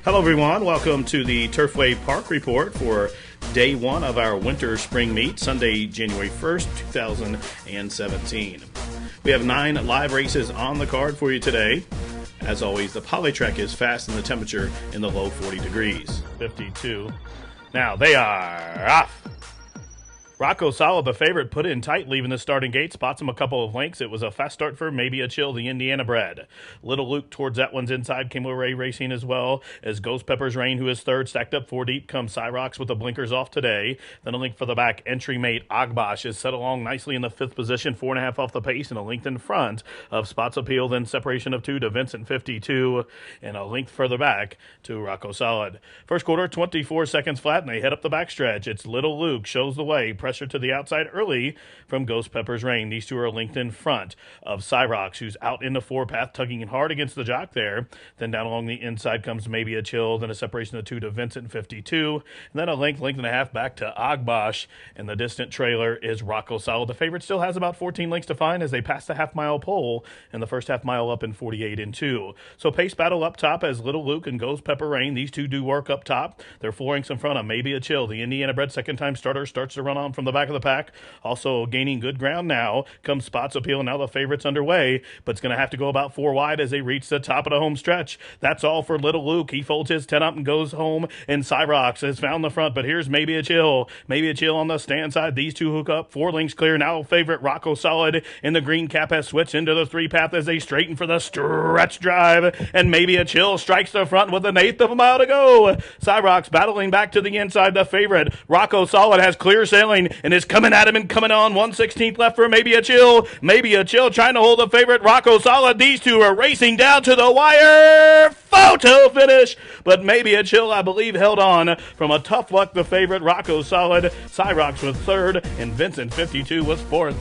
Hello everyone, welcome to the Turfway Park Report for day one of our winter spring meet, Sunday, January 1st, 2017. We have 9 live races on the card for you today. As always, the polytrack is fast and the temperature in the low 40 degrees, 52. Now they are off. Rocco Solid, the favorite, put in tight, leaving the starting gate, spots him a couple of lengths. It was a fast start for Mabeeachill, the Indiana bred. Little Luke towards that one's inside, came away racing as well as Ghostpeppers Rain, who is third, stacked up 4 deep, comes Cyrox with the blinkers off today. Then a link for the back, entry mate Ogbosh is set along nicely in the 5th position, 4.5 off the pace, and a length in front of Spots Appeal, then separation of 2 to Vincent 52, and a length further back to Rocco Solid. First quarter, 24 seconds flat, and they head up the backstretch. It's Little Luke, shows the way, pressure to the outside early from Ghostpeppers Rain. These two are linked in front of Cyrox, who's out in the 4-path, tugging hard against the jock there. Then down along the inside comes Mabeeachill, then a separation of 2 to Vincent 52, and then a length and a half back to Ogbosh, and the distant trailer is Rocco Solid. The favorite still has about 14 lengths to find as they pass the half-mile pole, and the first half-mile up in 48 and 2. So pace battle up top as Little Luke and Ghostpepper Rain. These two do work up top. They're 4 lengths in front of Mabeeachill. The Indiana bred second-time starter starts to run on from the back of the pack. Also gaining good ground now comes Spots Appeal. Now the favorite's underway, but it's going to have to go about 4 wide as they reach the top of the home stretch. That's all for Little Luke. He folds his 10 up and goes home, and Cyrox has found the front, but here's Mabeeachill. Mabeeachill on the stand side. These two hook up. 4 lengths clear. Now favorite Rocco Solid in the green cap has switched into the 3-path as they straighten for the stretch drive, and Mabeeachill strikes the front with 1/8 of a mile to go. Cyrox battling back to the inside. The favorite Rocco Solid has clear sailing and is coming at him and coming on. 1/16 left for Mabeeachill. Mabeeachill trying to hold the favorite Rocco Solid. These two are racing down to the wire. Photo finish, but Mabeeachill, I believe, held on from a tough luck. The favorite Rocco Solid. Cyrox was third, and Vincent 52 was fourth.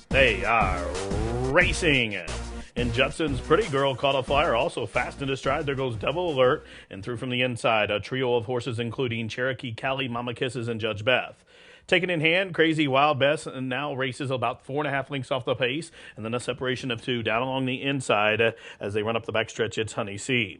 They are racing. And Judson's Pretty Girl caught a flyer, also fast into stride. There goes Devil Alert, and through from the inside, a trio of horses including Cherokee, Callie, Mama Kisses, and Judge Beth. Taken in hand, Crazy Wild Bess, and now races about 4.5 lengths off the pace, and then a separation of 2 down along the inside as they run up the backstretch. It's Honey C.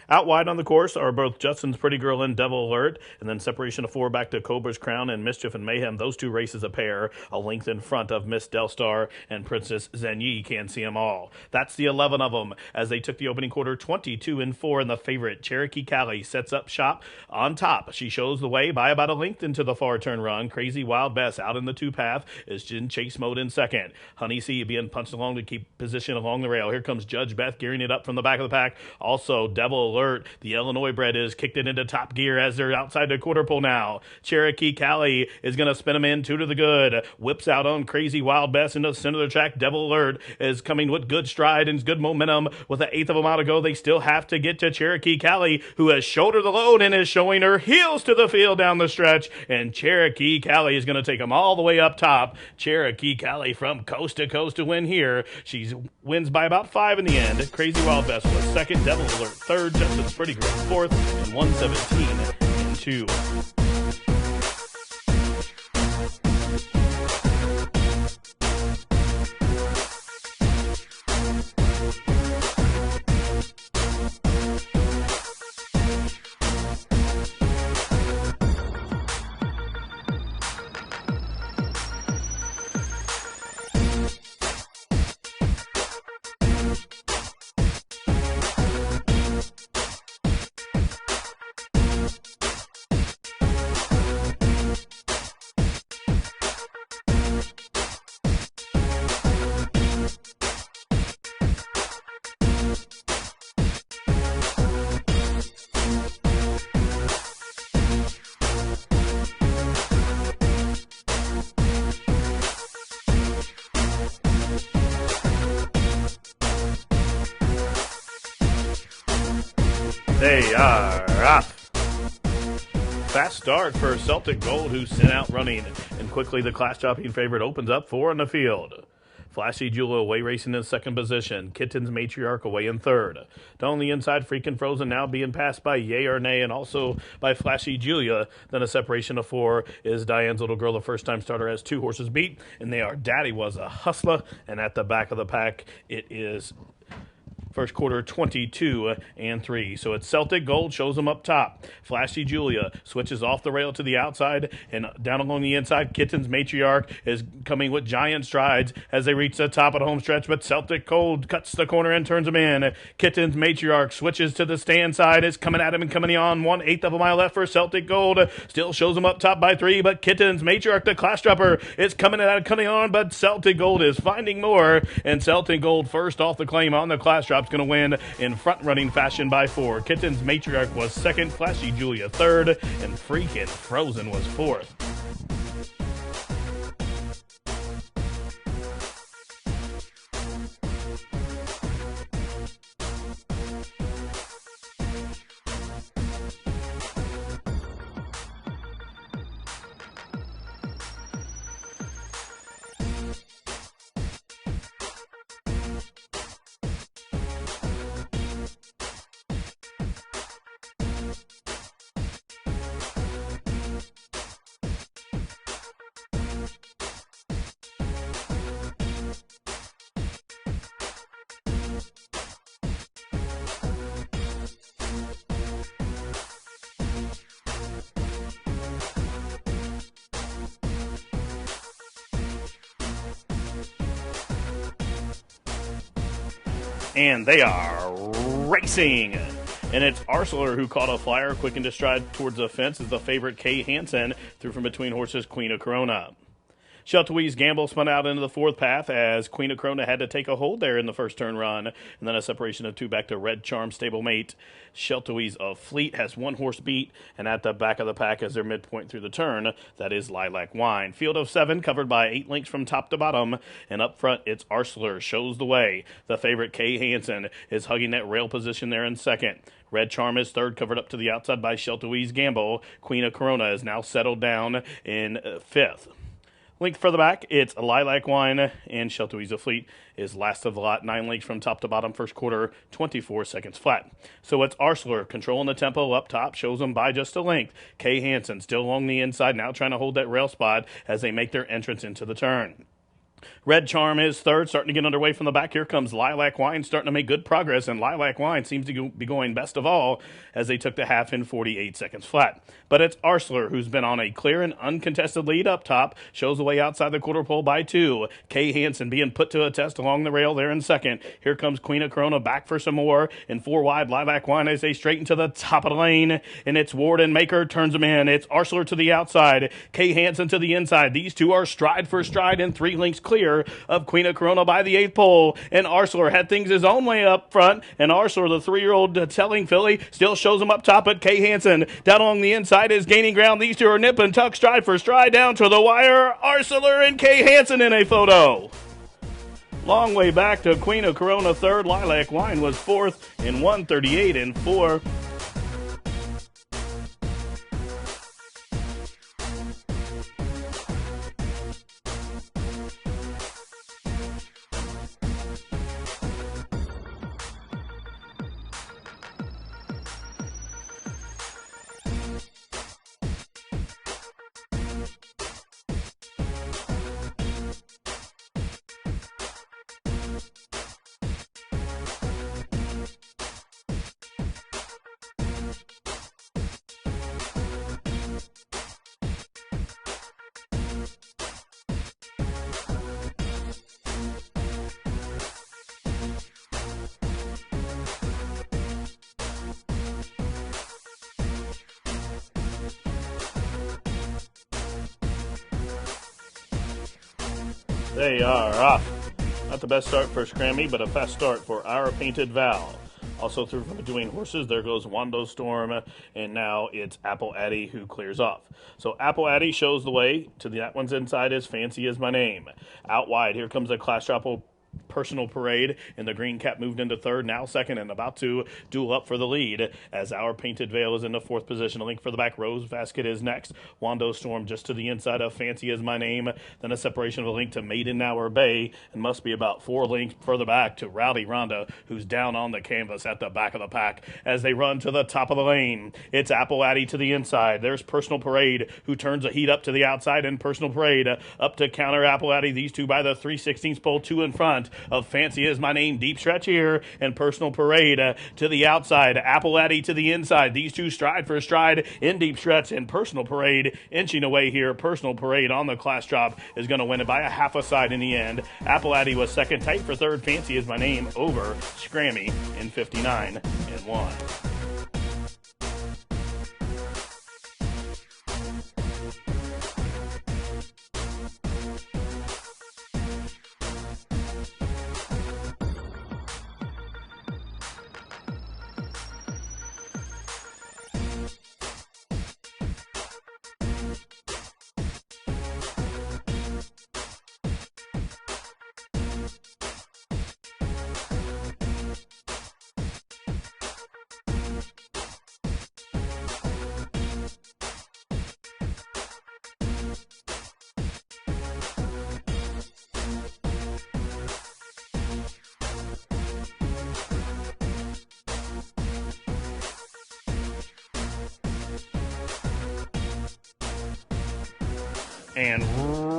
Out wide on the course are both Judson's Pretty Girl and Devil Alert, and then separation of 4 back to Cobra's Crown and Mischief and Mayhem. Those two races a pair, a length in front of Miss Delstar and Princess Zenyi. Can't see them all. That's the 11 of them as they took the opening quarter 22 and 4, and the favorite Cherokee Callie sets up shop on top. She shows the way by about a length into the far turn run. Crazy Wild Bess out in the 2-path is in chase mode in second. Honey C being punched along to keep position along the rail. Here comes Judge Beth gearing it up from the back of the pack. Also Devil Alert, the Illinois bred, is kicked it into top gear as they're outside the quarter pole now. Cherokee Callie is going to spin them in 2 to the good. Whips out on Crazy Wild Bess into the center of the track. Devil Alert is coming with good stride and good momentum. With 1/8 of a mile to go, they still have to get to Cherokee Callie, who has shouldered the load and is showing her heels to the field down the stretch. And Cherokee Callie is going to take them all the way up top. Cherokee Callie from coast to coast to win here. She wins by about 5 in the end. Crazy Wild Bess was second. Devil Alert third. Justin's Pretty Girl fourth, and 1:17 and 2. They are off. Fast start for Celtic Gold, who's sent out running, and quickly the class-topping favorite opens up 4 on the field. Flashy Jewel away racing in second position. Kitten's Matriarch away in third. Down the inside, Freakin' Frozen now being passed by Yay or Nay and also by Flashy Julia. Then a separation of 4 is Diane's Little Girl, the first-time starter, has 2 horses beat, and they are Daddy Was a Hustler, and at the back of the pack, it is first quarter 22 and 3. So it's Celtic Gold, shows them up top. Flashy Julia switches off the rail to the outside, and down along the inside, Kitten's Matriarch is coming with giant strides as they reach the top of the home stretch, but Celtic Gold cuts the corner and turns them in. Kitten's Matriarch switches to the stand side, is coming at him and coming on 1/8 of a mile left for Celtic Gold. Still shows them up top by 3, but Kitten's Matriarch, the class dropper, is coming on, but Celtic Gold is finding more, and Celtic Gold first off the claim on the class drop. Going to win in front-running fashion by 4. Kitten's Matriarch was second, Flashy Julia third, and Freakin' Frozen was fourth. And they are racing. And it's Arcelor who caught a flyer, quick into stride towards the fence as the favorite Kay Hansen threw from between horses Queen of Corona. Shelterwee's Gamble spun out into the fourth path as Queen of Corona had to take a hold there in the first turn run, and then a separation of 2 back to Red Charm stablemate. Shelterwee's of Fleet has 1 horse beat, and at the back of the pack as their midpoint through the turn, that is Lilac Wine. Field of 7 covered by 8 lengths from top to bottom, and up front it's Arcelor shows the way. The favorite Kay Hansen is hugging that rail position there in second. Red Charm is third, covered up to the outside by Shelterwee's Gamble. Queen of Corona is now settled down in fifth. Length further back, it's Lilac Wine, and Shelterwee's of Fleet is last of the lot, 9 lengths from top to bottom, first quarter, 24 seconds flat. So it's Arcelor controlling the tempo up top, shows them by just a length. Kay Hansen still along the inside, now trying to hold that rail spot as they make their entrance into the turn. Red Charm is third, starting to get underway from the back. Here comes Lilac Wine, starting to make good progress, and Lilac Wine seems to be going best of all as they took the half in 48 seconds flat. But it's Arcelor who's been on a clear and uncontested lead up top, shows the way outside the quarter pole by 2. Kay Hansen being put to a test along the rail there in second. Here comes Queen of Corona back for some more, and 4 wide Lilac Wine as they straighten to the top of the lane, and it's Ward and Maker turns them in. It's Arcelor to the outside, Kay Hansen to the inside. These two are stride for stride and 3 lengths clear of Queen of Corona by the 8th pole, and Arcelor had things his own way up front, and Arcelor, the 3-year-old telling filly, still shows him up top, but Kay Hansen down along the inside is gaining ground. These two are nip and tuck, stride for stride down to the wire. Arcelor and Kay Hansen in a photo. Long way back to Queen of Corona third. Lilac Wine was fourth in 1:38 and 4. They are off. Not the best start for Scrammy, but a fast start for our Painted Val. Also through from between horses, there goes Wando Storm, and now it's Apple Addie who clears off. So Apple Addie shows the way to that one's inside is Fancy Is My Name. Out wide, here comes a class Personal Parade in the green cap moved into third, now second, and about to duel up for the lead as Our Painted Veil is in the fourth position. A link for the back. Rose Basket is next. Wando Storm just to the inside of Fancy Is My Name. Then a separation of a link to Meydenbauer Bay, and must be about 4 lengths further back to Rowdy Ronda, who's down on the canvas at the back of the pack as they run to the top of the lane. It's Addie to the inside. There's Personal Parade, who turns the heat up to the outside, and Personal Parade up to counter Addie. These two by the 3/16 pole, 2 in front of Fancy Is My Name. Deep stretch here, and Personal Parade to the outside. Addie to the inside. These two stride for stride in deep stretch, and Personal Parade inching away here. Personal Parade on the class drop is going to win it by a half a side in the end. Addie was second, tight for third. Fancy Is My Name over Scrammy in 59 and 1. And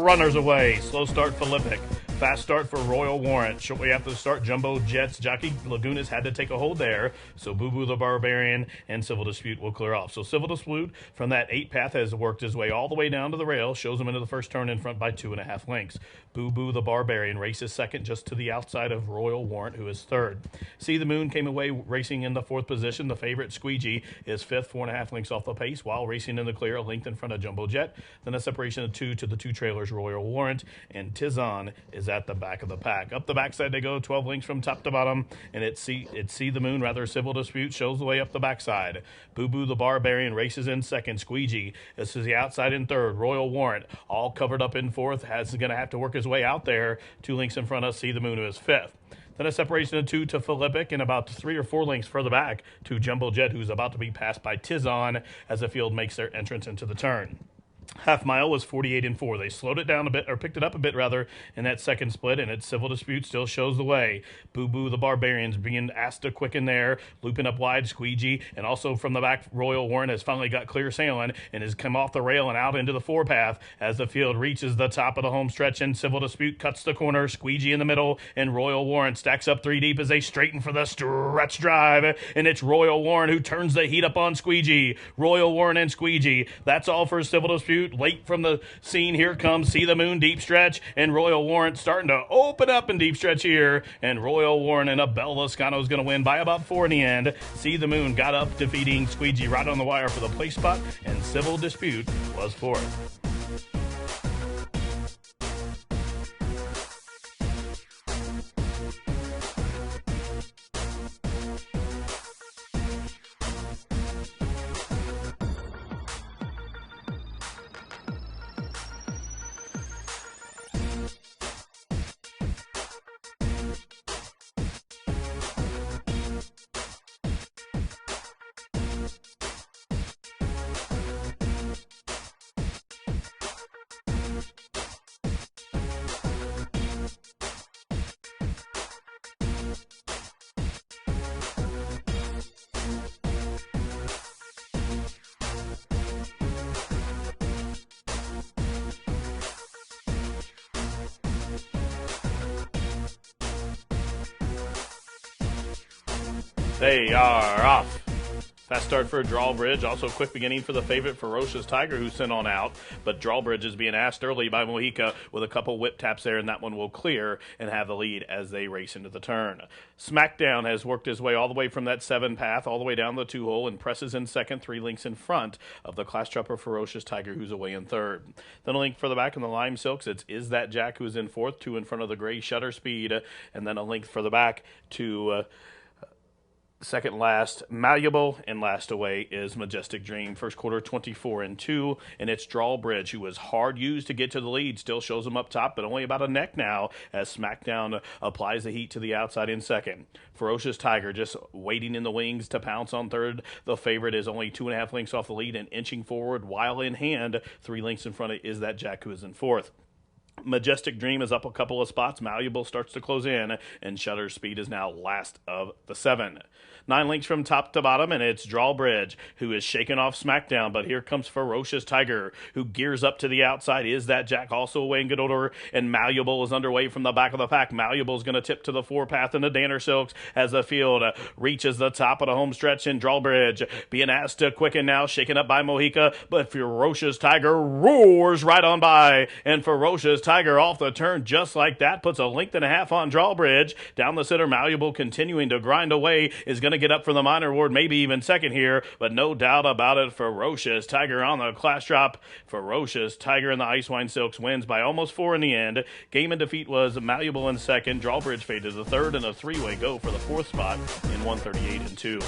runners away. Slow start Philippic. Fast start for Royal Warrant. Shortly after the start, Jumbo Jets jockey Lagunes had to take a hold there. So Boo Boo the Barbarian and Civil Dispute will clear off. So Civil Dispute from that 8 path has worked his way all the way down to the rail. Shows him into the first turn in front by 2.5 lengths. Boo Boo the Barbarian races second just to the outside of Royal Warrant, who is third. See the Moon came away racing in the 4th position. The favorite Squeegee is 5th, 4.5 lengths off the pace, while racing in the clear, a length in front of Jumbo Jet. Then a separation of 2 to the 2 trailers, Royal Warrant, and Tizon is at the back of the pack. Up the backside they go, 12 lengths from top to bottom, and it's See the Moon, rather Civil Dispute, shows the way up the backside. Boo Boo the Barbarian races in second. Squeegee is to the outside in third. Royal Warrant, all covered up in fourth, is going to have to work his way out there. 2 lengths in front of See the Moon, who is fifth. Then a separation of 2 to Philippic, and about 3 or 4 lengths further back to Jumbo Jet, who's about to be passed by Tizon as the field makes their entrance into the turn. Half Mile was 48 and 4. They slowed it down a bit, or picked it up a bit rather, in that second split, and its Civil Dispute still shows the way. Boo Boo the Barbarians being asked to quicken there, looping up wide. Squeegee, and also from the back, Royal Warrant has finally got clear sailing and has come off the rail and out into the 4 path as the field reaches the top of the home stretch, and Civil Dispute cuts the corner. Squeegee in the middle, and Royal Warrant stacks up 3 deep as they straighten for the stretch drive, and it's Royal Warrant who turns the heat up on Squeegee. Royal Warrant and Squeegee. That's all for Civil Dispute. Late from the scene, here comes See the Moon, deep stretch, and Royal Warrant starting to open up in deep stretch here, and Royal Warrant and Abel Lascano is going to win by about 4 in the end. See the Moon got up, defeating Squeegee right on the wire for the place spot, and Civil Dispute was fourth. They are off. Fast start for Drawbridge. Also quick beginning for the favorite Ferocious Tiger, who sent on out. But Drawbridge is being asked early by Mojica with a couple whip taps there, and that one will clear and have the lead as they race into the turn. Smackdown has worked his way all the way from that 7 path all the way down the 2 hole and presses in second, 3 lengths in front of the class trapper Ferocious Tiger, who's away in third. Then a link for the back in the Lime Silks. It's Is That Jack, who's in fourth, 2 in front of the Gray Shutter Speed, and then a link for the back to Second last, Malleable, and last away is Majestic Dream. First quarter, 24-2, and it's Drawbridge, who was hard used to get to the lead. Still shows him up top, but only about a neck now as SmackDown applies the heat to the outside in second. Ferocious Tiger just waiting in the wings to pounce on third. The favorite is only 2.5 lengths off the lead and inching forward while in hand. 3 lengths in front of is that Jack, who is in fourth. Majestic Dream is up a couple of spots. Malleable starts to close in, and Shutter's Speed is now last of the 7. 9 links from top to bottom, and it's Drawbridge, who is shaking off SmackDown, but here comes Ferocious Tiger, who gears up to the outside. Is that Jack also away in good order, and Malleable is underway from the back of the pack. Malleable is going to tip to the 4 path in the Danner Silks as the field reaches the top of the home stretch, and Drawbridge being asked to quicken now, shaken up by Mojica, but Ferocious Tiger roars right on by, and Ferocious Tiger off the turn just like that, puts a 1.5 lengths on Drawbridge. Down the center, Malleable continuing to grind away, is going to get up for the minor award, maybe even second here, but no doubt about it, Ferocious Tiger on the class drop. Ferocious Tiger in the Ice Wine Silks wins by almost 4 in the end. Game and defeat was Malleable in second. Drawbridge faded to the third, and a 3-way go for the 4th spot in 138-2.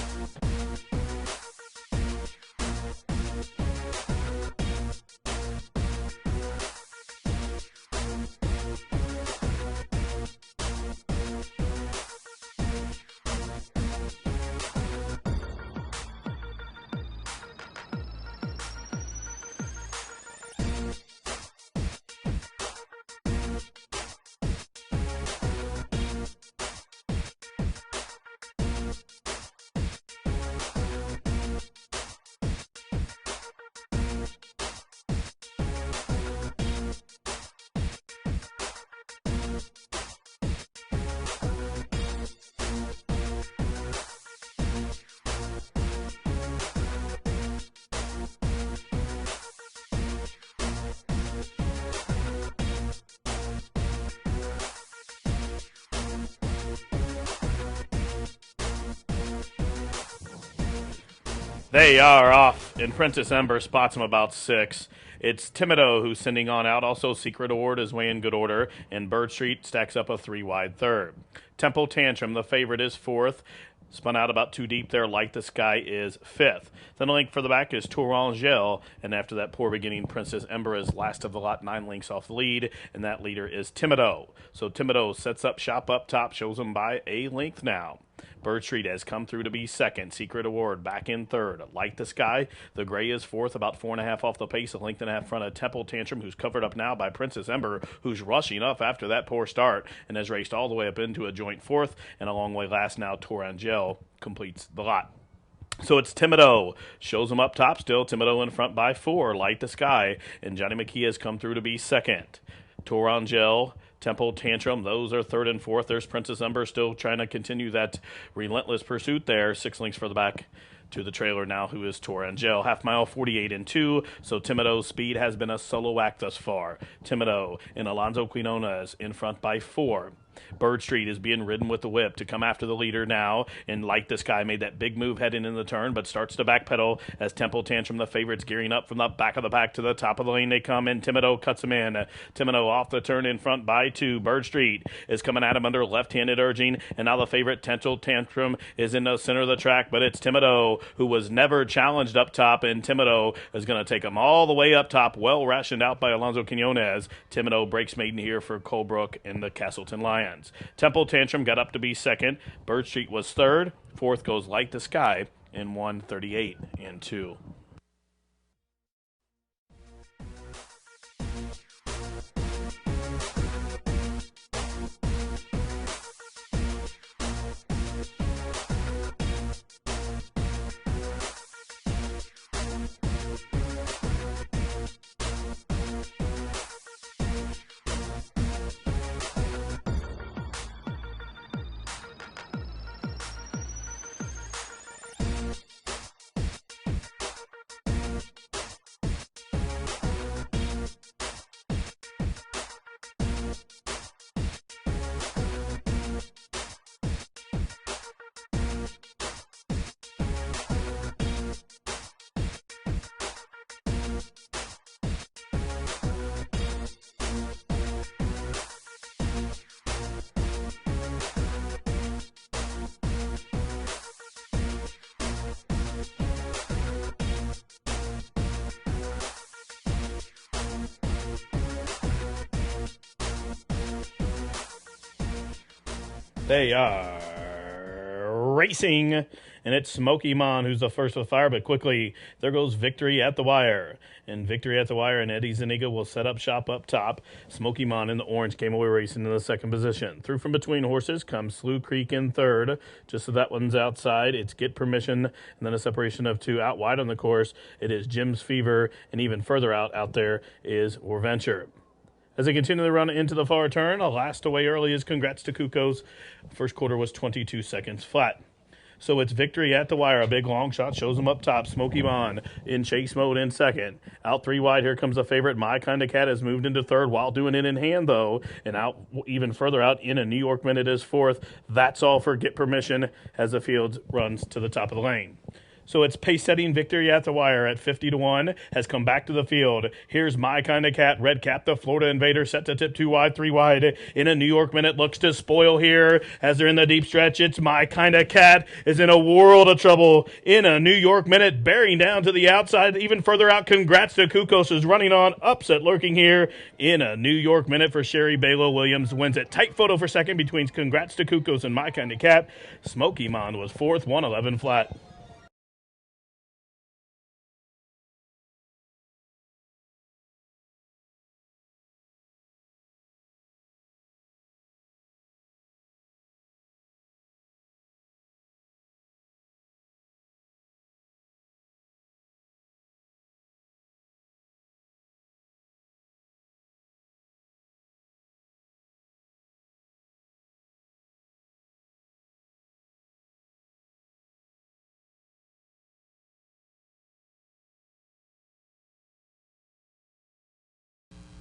They are off, and Princess Ember spots him about 6. It's Timido who's sending on out. Also, Secret Award is way in good order, and Bird Street stacks up a 3-wide third. Tempo Tantrum, the favorite, is 4th. Spun out about 2 deep there. Light the Sky is 5th. Then a link for the back is Tourangelle, and after that poor beginning, Princess Ember is last of the lot, 9 links off the lead, and that leader is Timido. So Timido sets up shop up top, shows him by a length now. Bird Street has come through to be second. Secret Award back in third. Light the Sky, the gray, is 4th, about 4.5 off the pace, a length and a half front of Temple Tantrum, who's covered up now by Princess Ember, who's rushing up after that poor start and has raced all the way up into a joint 4th, and a long way last now. Tourangelle completes the lot. So it's Timido, shows him up top still. Timido in front by 4. Light the Sky, and Johnny McKee has come through to be second. Tourangelle, Temple Tantrum, those are 3rd and 4th. There's Princess Ember still trying to continue that relentless pursuit there. 6 links for the back to the trailer now, who is Tourangelle. Half mile, 48-2. So Timido's speed has been a solo act thus far. Timido and Alonzo Quinones in front by 4. Bird Street is being ridden with the whip to come after the leader now, and Light the Sky made that big move heading in the turn, but starts to backpedal as Temple Tantrum, the favorites, gearing up from the back of the pack to the top of the lane. They come, and Timido cuts him in. Timido off the turn in front by 2. Bird Street is coming at him under left-handed urging, and now the favorite, Temple Tantrum, is in the center of the track, but it's Timido, who was never challenged up top, and Timido is going to take him all the way up top, well rationed out by Alonzo Quinones. Timido breaks maiden here for Colebrook and the Castleton Lions. Temple Tantrum got up to be second. Bird Street was 3rd. 4th goes Light the Sky in 138-2. They are racing, and it's Smoky Mon who's the first with fire, but quickly there goes Victory at the Wire. And Victory at the Wire and Eddie Zuniga will set up shop up top. Smoky Mon in the orange came away racing in the second position. Through from between horses comes Slough Creek in third. Just so that one's outside, it's Get Permission, and then a separation of two. Out wide on the course, it is Jim's Fever, and even further out there is Warventure. As they continue to run into the far turn, a last away early is Congrats to Cucos. First quarter was 22 seconds flat. So it's Victory at the Wire. A big long shot shows him up top. Smoky Mon in chase mode in second. Out three wide, here comes the favorite. My Kind of Cat has moved into third while doing it in hand, though. And out even further out in a New York Minute is fourth. That's all for Get Permission as the field runs to the top of the lane. So it's pace-setting Victory at the Wire at 50-1, has come back to the field. Here's My Kind of Cat, red cap, the Florida Invader, set to tip two wide, three wide. In a New York Minute, looks to spoil here as they're in the deep stretch. It's My Kind of Cat is in a world of trouble in a New York Minute, bearing down to the outside. Even further out, Congrats to Cucos is running on. Upset lurking here in a New York Minute for Sherry Balo Williams. Wins it. Tight photo for second between Congrats to Cucos and My Kind of Cat. Smoky Mon was fourth, 111 flat.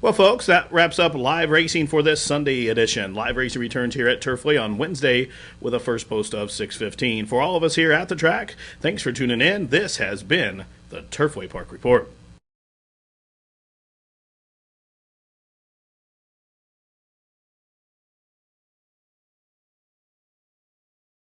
Well, folks, that wraps up live racing for this Sunday edition. Live racing returns here at Turfway on Wednesday with a first post of 6:15. For all of us here at the track, thanks for tuning in. This has been the Turfway Park Report.